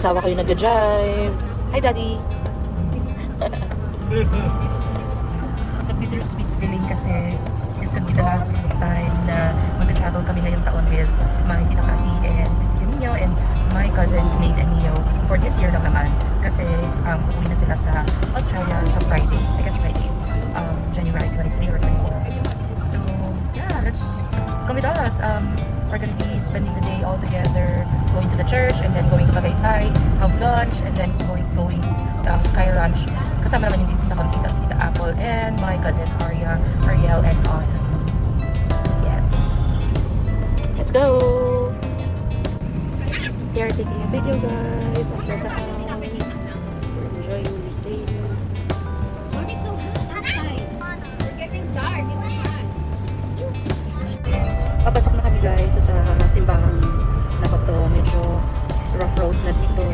asawa ko yung nag-drive. Hi, Daddy! It's a bittersweet feeling kasi this could be the last time na mag-travel kami ngayong taon with my Tita Cathy and Tita Nino and my cousins Nate and Neo for this year lang naman kasi uuwi na sila sa Australia sa Friday, I guess Friday, January 23 or 24. So yeah, let's come with us. We're gonna be spending the day all together, going to the church and then going to Tagaytay, have lunch and then going Sky Ranch. Kasama naman yung dito sa Contina si Tita Apple and my cousins Arya, Ariel and Autumn. Yes. Let's go! We are taking a video, guys, after the house. We're enjoying this day. It's so hot outside. We're getting dark in the sun. Papasok na kami, guys, sa simbahan na to. Medyo rough road na dito.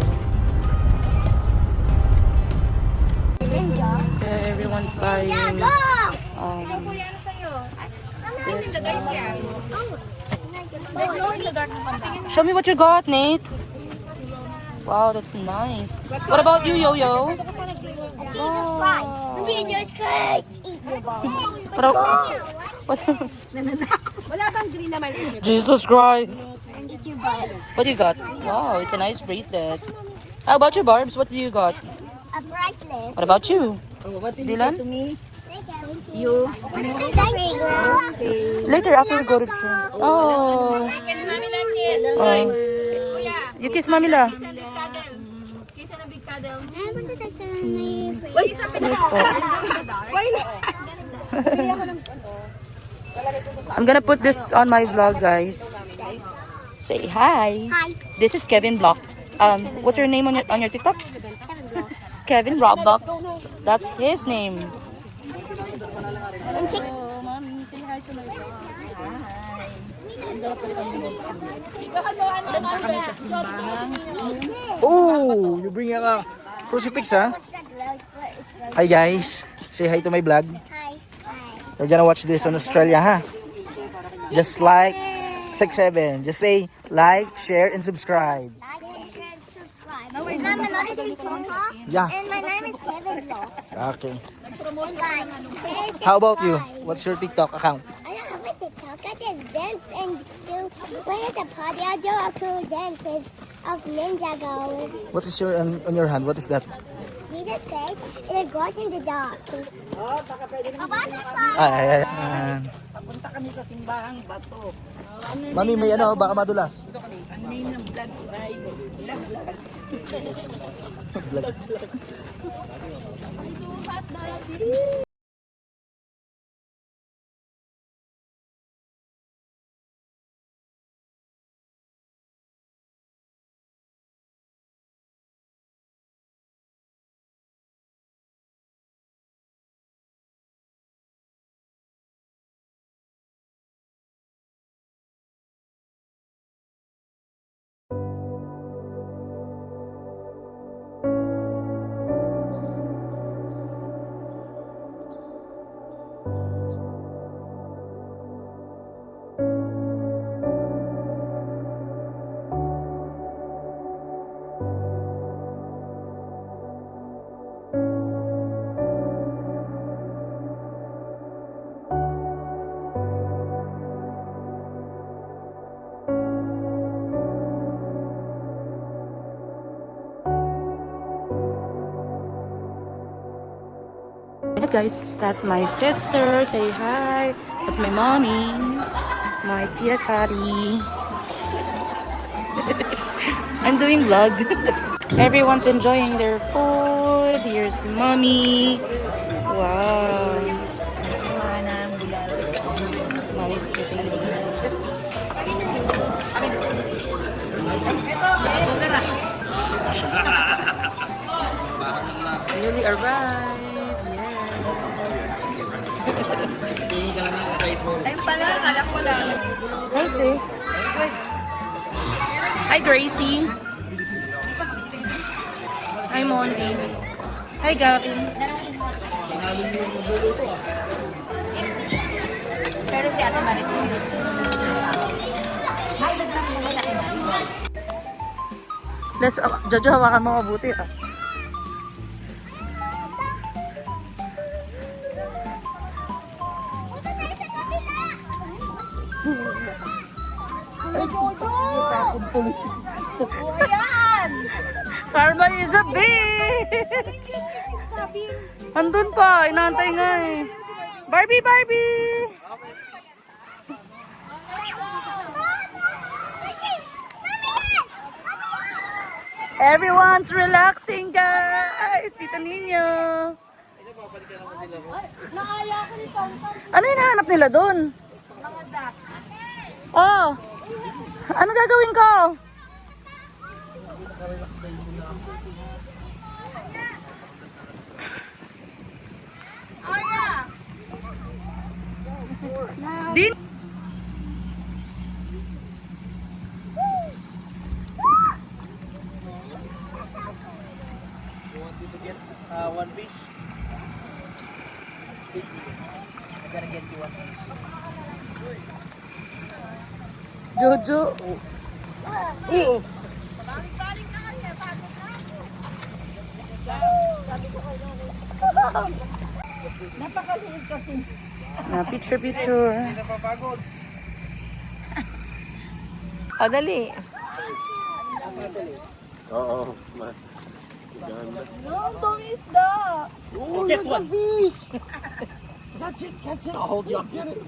Everyone's buying this Show me what you got, Nate. Wow, that's nice. What about you, Yo-Yo? Jesus Christ. Jesus Christ. What? Wala bang green naman? Jesus Christ. It's your butt. What do you got? Wow, it's a nice bracelet. How about you, Barbs? What do you got? A bracelet. What about you? To Dylan? me? You. Thank you. Later, after we go to church. Oh. Kiss mommy lang, kiss. Oh. Kuya, You kiss Mami la. kiss na big cuddle. Kiss na big cuddle. I want to take the Uy, isang Yes po. I'm gonna put this on my vlog, guys. Say hi. Hi. This is Kevin Block. What's your name on your TikTok? Kevin Roblox. That's his name. Oh, mommy, say hi to my vlog. Oh, you bring a crucifix, huh? Hi guys, say hi to my vlog. Hi. We're gonna watch this on Australia, huh? Just like 6-7. Just say like, share, and subscribe. Like and share and subscribe. Mama, not if you talk. Yeah. And my name is Kevin Vlogs. Okay. And like, How about you? What's your TikTok account? I don't have a TikTok. I just dance and do. When at the party, I do a cool dances of Ninja Go. What is your on your hand? What is that? Jesus face and it goes in the dark. About the sky. Ayan. Punta kami sa simbahang bato. Mami, may ano, baka madulas. Ang name ng vlog ay Guys, that's my sister. Say hi. That's my mommy. My Tia Cathy. I'm doing vlog. Everyone's enjoying their food. Here's mommy. Wow. Mommy's eating the newly arrived. ayun pala, alam ko lang. Hi, sis. Hi, Gracie. Hi, Monty. Hi, Gavin. Pero si Ate Marites. Jojo, hawakan mo mabuti ah. Karma is a bitch! Andun pa, inaantay nga eh. Barbie, Barbie! Everyone's relaxing, guys! Tita Nino! Ano hinahanap nila doon? Oh! Ano gagawin ko? Din One fish. I'm gonna get you one fish. Jojo. Oo. Na picture. Hindi na papagod. O, dali. Oo. No, don't isda. Oh, get one fish! That's it, catch it. I'll hold you up. Get it.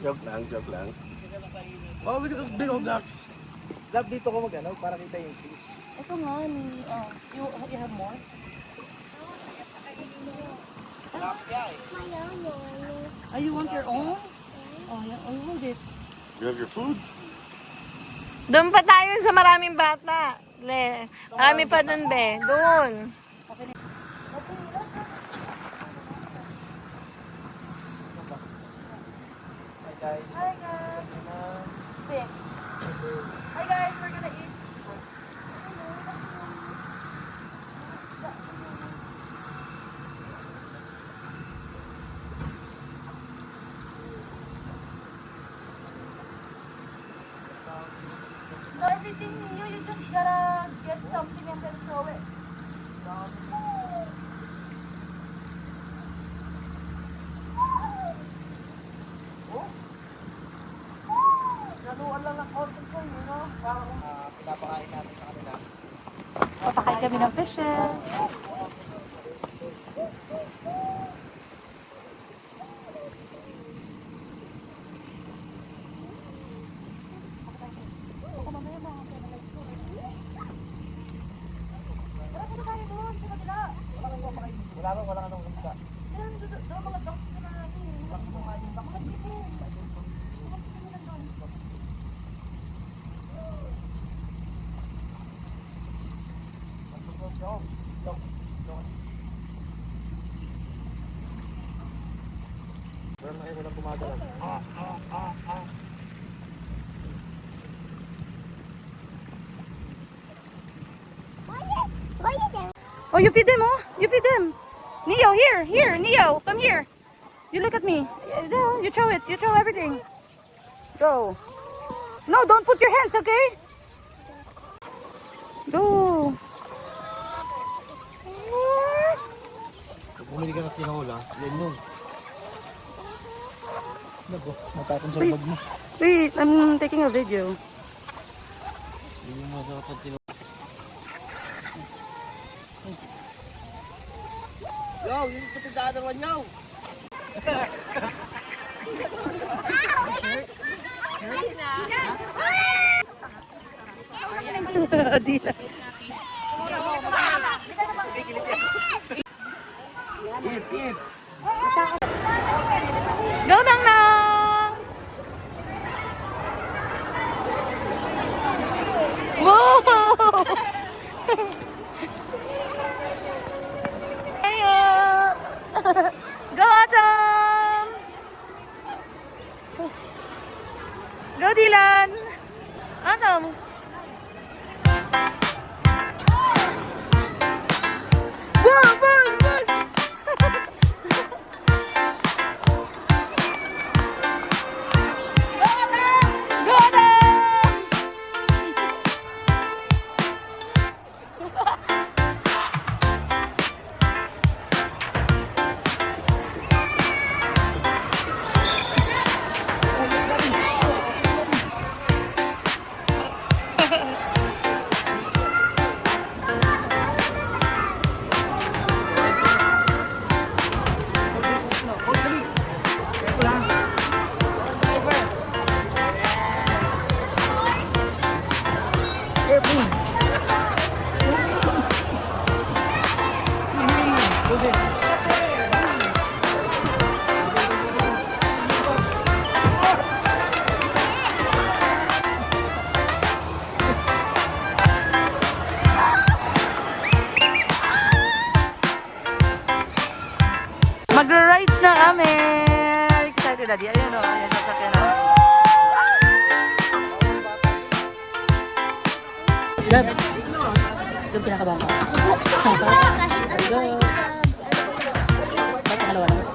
Joke lang. Oh, look at those big old ducks. Love, dito ko mag-ano para kita yung fish. Ito nga ni... you have more? Oh, you want your own? Oh, yeah. Oh, you want it. You have your foods? Doon pa tayo sa maraming bata. Marami pa doon, be. Doon. Hi guys. Hi guys. Fish. Hi guys, we're gonna eat. No, everything you just gotta get something and then throw it. Laruan lang ng konti ko, you know? Pinapakain namin sa kanila. Papakain kami ng fishes. Wala ka nang gusto. Pero may wala gumagalaw. Oh, you feed them, oh? You feed them. Neo, here, Neo, come here. You look at me. You throw it. You throw everything. Go. No, don't put your hands, okay? Go. Pag bumili ka ng tinola, yan yun. Nago, matapon sa Wait. bag mo. Wait, I'm taking a video. Yun yung masarap ng tinola. Yo, yun yung patindaan ng wanyaw. Di na. Eat. Go, Nang Nang! Whoa! Hurry up! Go, Autumn! Go, Dylan! Autumn! Whoa, push! Magra-rides na kami! Excited, Daddy. Ayun o, ayun sa sakyan o. Dad, yung pinakababa. Go. Ba't nakalawa naman?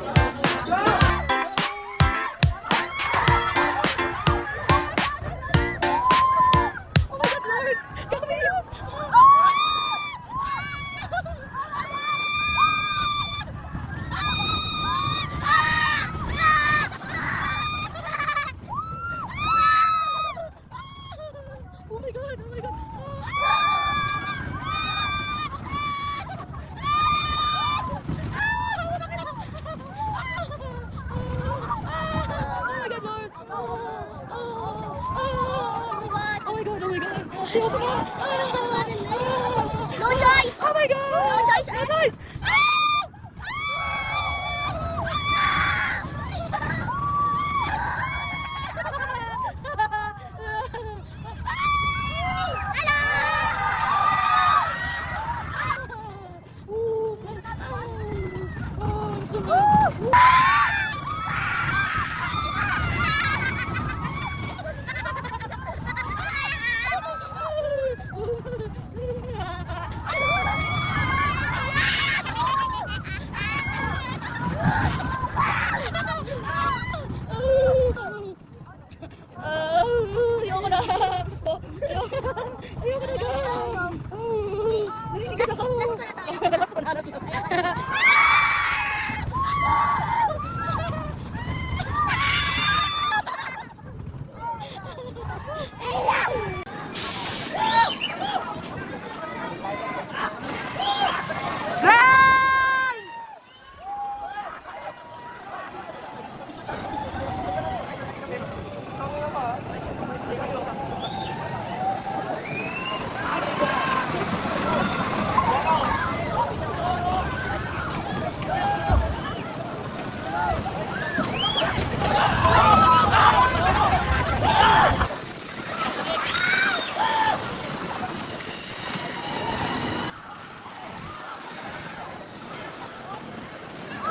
No choice! Oh my god! No choice! No choice!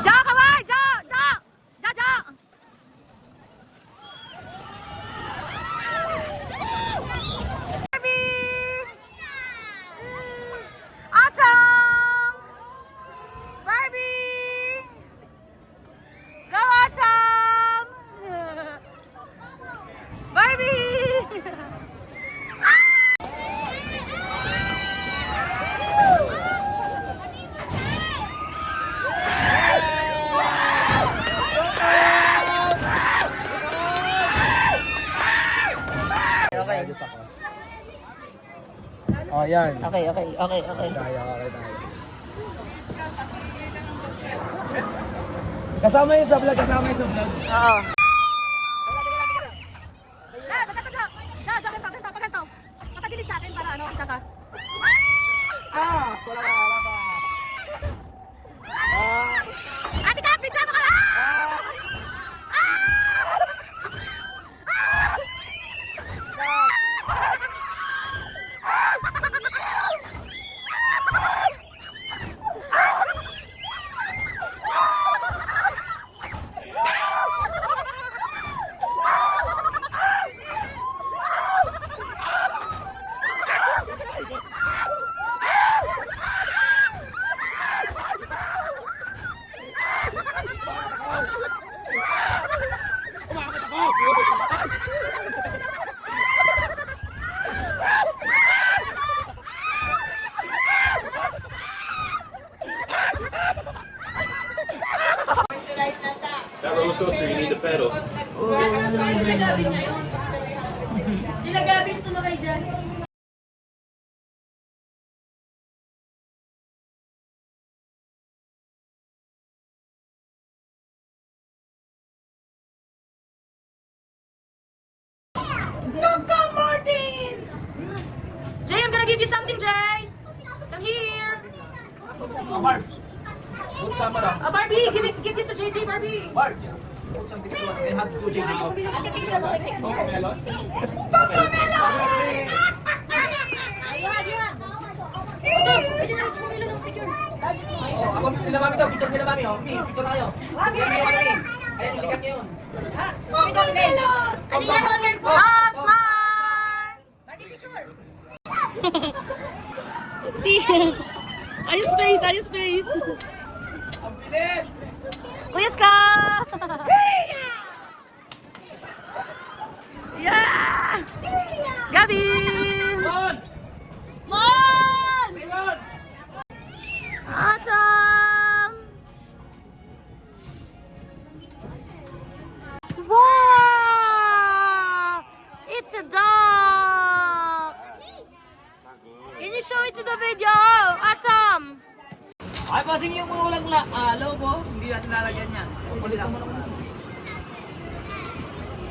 Jo, kaway! Jo! Jo! Jo, Jo! Barbie! Autumn! Barbie! Go, Autumn! Barbie! Oh, yan. Okay. Tayo. Kasama yun sa vlog. Oo. Patagilid sa atin para ano, tsaka. Ate Kat, pizza mo ka ba? That roller coaster, you need to pedal. Sila Gavin sumakay dyan. Come, Martin! Jay, I'm gonna give you something, Jay. Come here. Barbie, give this to JJ, Barbie. Bards. And have to JJ. Ako sila mami daw, picture sila mami, oh. Mi, picture na kayo. Ayan yung sikat niyo yun. Ayos face, ayos face. Ang bilis! Kuya Ska! Yeah! Gabi! Mon! Mon! Melon! Awesome! Wow! It's a dog! Can you show it to the video? Atom! Ay, pasing yung mga walang logo, hindi natin lalagyan yan. Kasi hindi lang.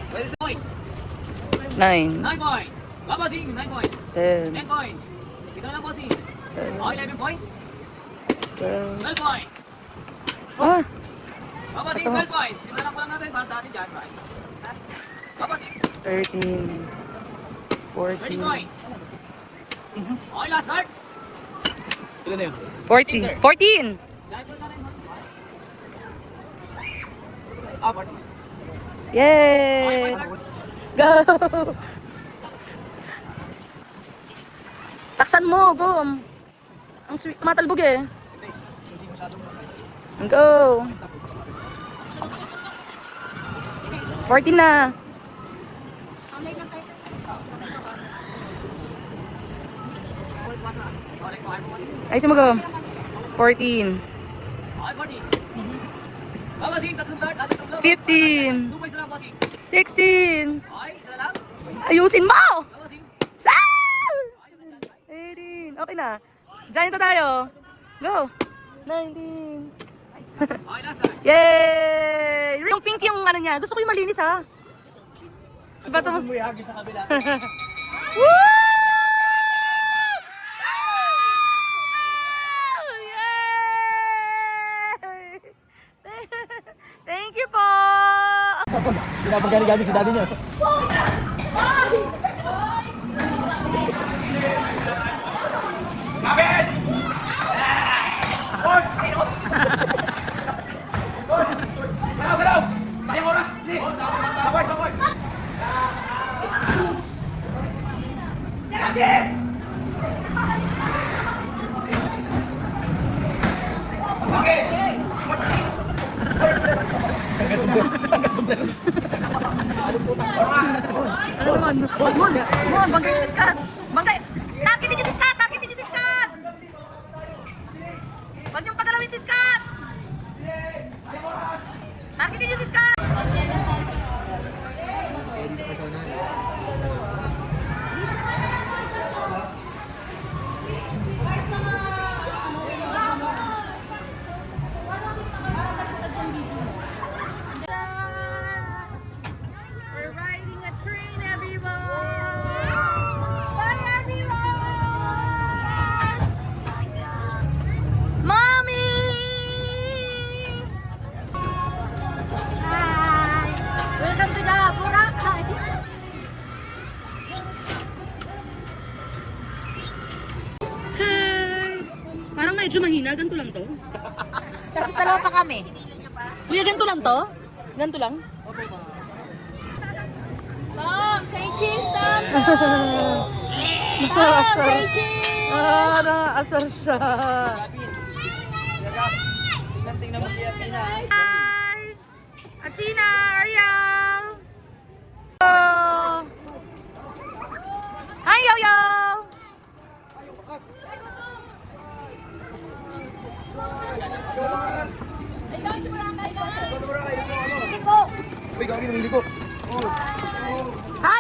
What is the points? 9, 9 points. Babasing, 9 points. 10, 10 points. Ito lang bossing. 11 points. 12. 12 points. Ah! Babasing, 12 points. Ito lang natin para sa atin dyan, guys. Babasing, 13, 20 14, points. Okay, last darts. Ilan na yun? 14. 14! Ah, 40. Yay! Go! Taksan mo, go! Ang sweet, matalbog eh. Go! 14 na. Ayos mo go. 14. Okay, 40. Babasing, tatlong dart, ating tatlo. 15. 2 points na lang, bossing. 16. Okay, isa na lang. Ayusin mo! Babasing. Sal! 18. Okay na. Diyan ito tayo. Go. 19. Okay, last dart. Yay! Yung pink yung ano niya. Gusto ko yung malinis ha. Ba't mo? Mo ihagis sa kabila. Woo! Yay! Thank you po! Pinapagani-gani si daddy niya. Galaw! Sayang oras! Baboy! Ano naman? Mon, banggay niyo si Scott. Banggay! Takitin niyo si Scott! Takitin niyo si Scott! Huwag niyong pagalawin si Scott! Takitin niyo si Scott! We're riding a train, everyone! Bye, everyone! Mommy! Hi! Welcome to the Boracay! Hi! Parang medyo mahina. Ganito lang to. Tapos dalawa pa kami. Kuya, ganito lang to? Ganito lang? Tom, say cheese, Tom! Tom, say cheese! Ah, nakaasar siya. Tingnan mo si Athena. Hi! Athena, Ariel! Oh. Hi, Yo-Yo! Uy, gawin mo, hindi ko. Hi,